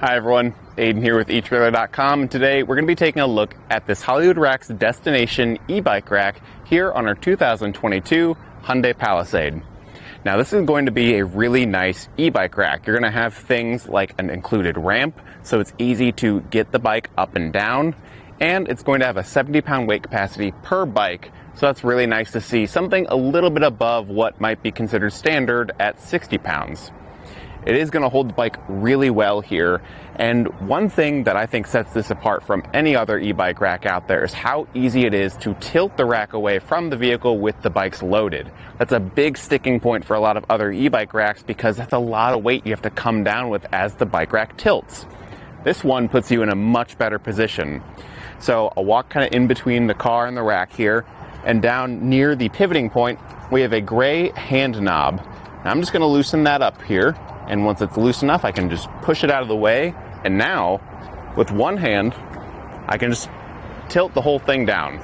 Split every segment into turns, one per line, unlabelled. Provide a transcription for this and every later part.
Hi everyone, Aiden here with HitchBikeRack.com, and today we're going to be taking a look at this Hollywood Rack's Destination e-bike rack here on our 2022 Hyundai Palisade. Now this is going to be a really nice e-bike rack. You're going to have things like an included ramp, so it's easy to get the bike up and down, and it's going to have a 70-pound weight capacity per bike, so that's really nice to see, something a little bit above what might be considered standard at 60 pounds. It is going to hold the bike really well here, and one thing that I think sets this apart from any other e-bike rack out there is how easy it is to tilt the rack away from the vehicle with the bikes loaded. That's a big sticking point for a lot of other e-bike racks because that's a lot of weight you have to come down with as the bike rack tilts. This one puts you in a much better position. So I'll walk kind of in between the car and the rack here, and down near the pivoting point we have a gray hand knob. Now I'm just going to loosen that up here. And once it's loose enough, I can just push it out of the way. And now, with one hand, I can just tilt the whole thing down.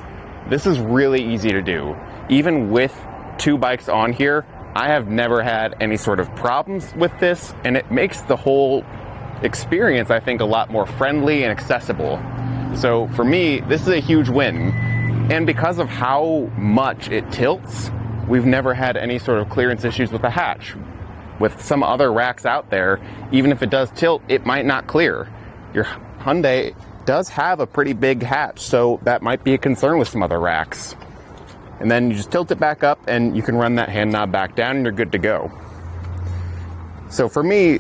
This is really easy to do. Even with two bikes on here, I have never had any sort of problems with this, and it makes the whole experience, I think, a lot more friendly and accessible. So for me, this is a huge win. And because of how much it tilts, we've never had any sort of clearance issues with the hatch. With some other racks out there, even if it does tilt, it might not clear. Your Hyundai does have a pretty big hatch, so that might be a concern with some other racks. And then you just tilt it back up and you can run that hand knob back down and you're good to go. So for me,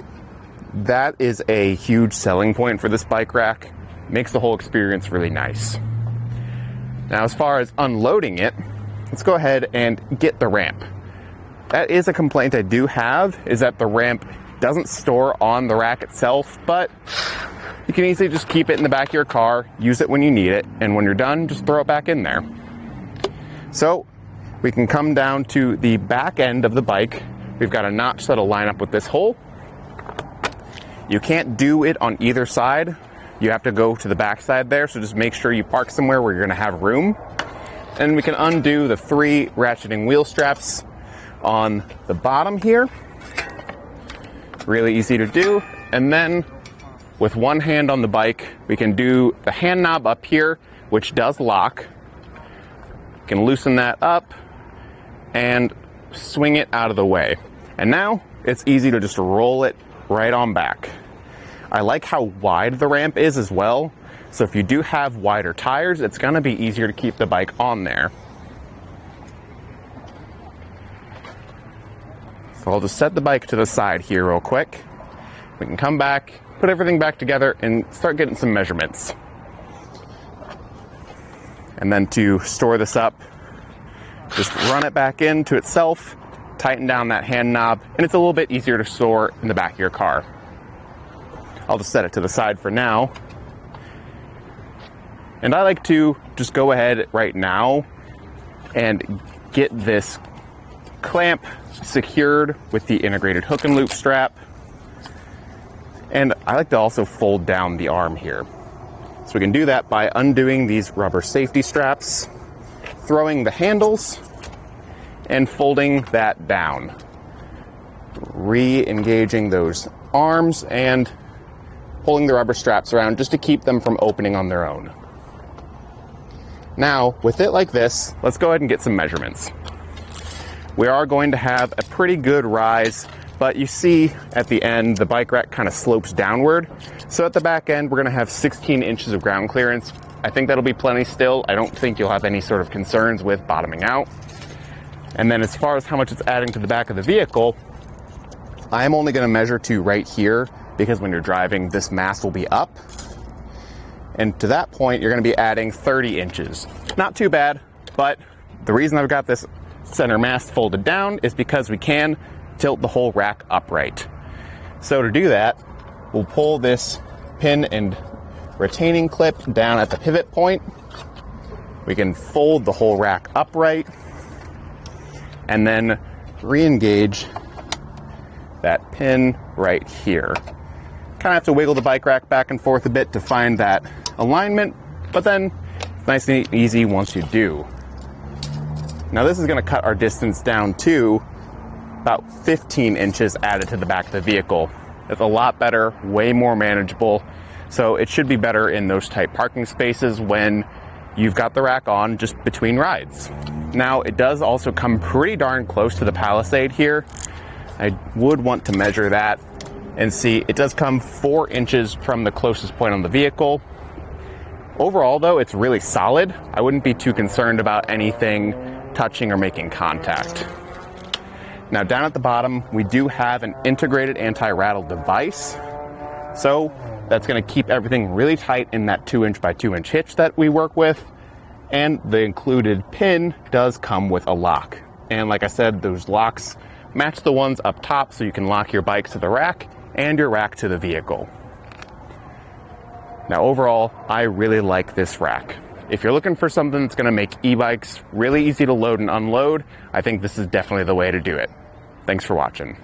that is a huge selling point for this bike rack. Makes the whole experience really nice. Now as far as unloading it, let's go ahead and get the ramp. That is a complaint I do have, is that the ramp doesn't store on the rack itself, but you can easily just keep it in the back of your car, use it when you need it, and when you're done, just throw it back in there. So we can come down to the back end of the bike. We've got a notch that'll line up with this hole. You can't do it on either side. You have to go to the back side there, so just make sure you park somewhere where you're gonna have room. And we can undo the 3 ratcheting wheel straps on the bottom here. Really easy to do. And then with one hand on the bike, we can do the hand knob up here, which does lock. You can loosen that up and swing it out of the way. And now it's easy to just roll it right on back. I like how wide the ramp is as well. So if you do have wider tires, it's gonna be easier to keep the bike on there. So I'll just set the bike to the side here real quick. We can come back, put everything back together, and start getting some measurements. And then to store this up, just run it back into itself, tighten down that hand knob, and it's a little bit easier to store in the back of your car. I'll just set it to the side for now. And I like to just go ahead right now and get this clamp secured with the integrated hook and loop strap. And I like to also fold down the arm here. So we can do that by undoing these rubber safety straps, throwing the handles, and folding that down. Re-engaging those arms and pulling the rubber straps around just to keep them from opening on their own. Now, with it like this, let's go ahead and get some measurements. We are going to have a pretty good rise, but you see at the end, the bike rack kind of slopes downward. So at the back end, we're gonna have 16 inches of ground clearance. I think that'll be plenty still. I don't think you'll have any sort of concerns with bottoming out. And then as far as how much it's adding to the back of the vehicle, I'm only gonna measure to right here because when you're driving, this mass will be up. And to that point, you're gonna be adding 30 inches. Not too bad, but the reason I've got this center mast folded down is because we can tilt the whole rack upright. So to do that, we'll pull this pin and retaining clip down at the pivot point. We can fold the whole rack upright and then re-engage that pin right here. Kind of have to wiggle the bike rack back and forth a bit to find that alignment, but then it's nice and easy once you do. Now this is going to cut our distance down to about 15 inches added to the back of the vehicle. It's a lot better, way more manageable. So it should be better in those tight parking spaces when you've got the rack on just between rides. Now, it does also come pretty darn close to the Palisade here. I would want to measure that and see. It does come 4 inches from the closest point on the vehicle. Overall, though, it's really solid. I wouldn't be too concerned about anything touching or making contact. Now, down at the bottom, we do have an integrated anti-rattle device. So that's going to keep everything really tight in that 2-inch by 2-inch hitch that we work with. And the included pin does come with a lock. And like I said, those locks match the ones up top, so you can lock your bike to the rack and your rack to the vehicle. Now, overall, I really like this rack. If you're looking for something that's going to make e-bikes really easy to load and unload, I think this is definitely the way to do it. Thanks for watching.